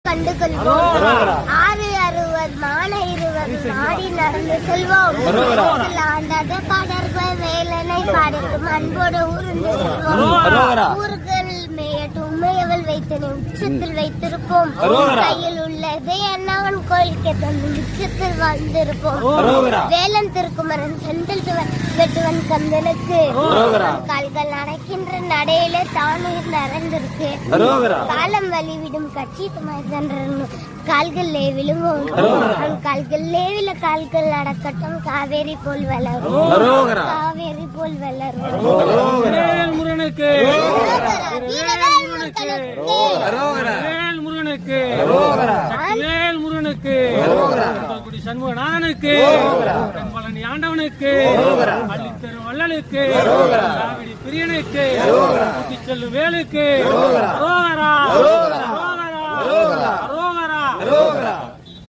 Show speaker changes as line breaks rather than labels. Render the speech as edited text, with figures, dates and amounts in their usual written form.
கண்டு கொள்வோம். 660 மான 20 நாடி நடந்து செல்வோம். ஆண்டாத பாடர்கள் வேலனை பாடக்கும் அன்போடு ஊர்ந்து செல்வோம். ஊர்கள் மேயட்டும் உண்மையவள் வைத்தனை உச்சத்தில் வைத்திருப்போம். கையில் உள்ளதை அண்ணாவன் கோயிலுக்கு தந்து உச்சத்தில் வாழ்ந்திருப்போம். வேலன் திருக்குமரன் செந்தில் வெட்டுவன் கந்தனுக்கு கால்கள் நடக்கின்ற நடையில தானுயிர் நடந்திருக்கு. காலம் வழிவிடும் கட்சி கால்களே விழுங்கும். கால்கள் லேவில கால்கள் நடக்கட்டும். காவேரி போல் வளரும். காவேரி போல் வளரும்.
முருகனுக்கு முருகனுக்கு முருகனுக்கு சண்முகநாதனுக்கு பழனி ஆண்டவனுக்கு அள்ளித்தரு வள்ளலுக்கு காவிரி பிரியனுக்கு செல்லு வேலுக்கு ரோகரா ரோகரா ரோகரா ரோகரா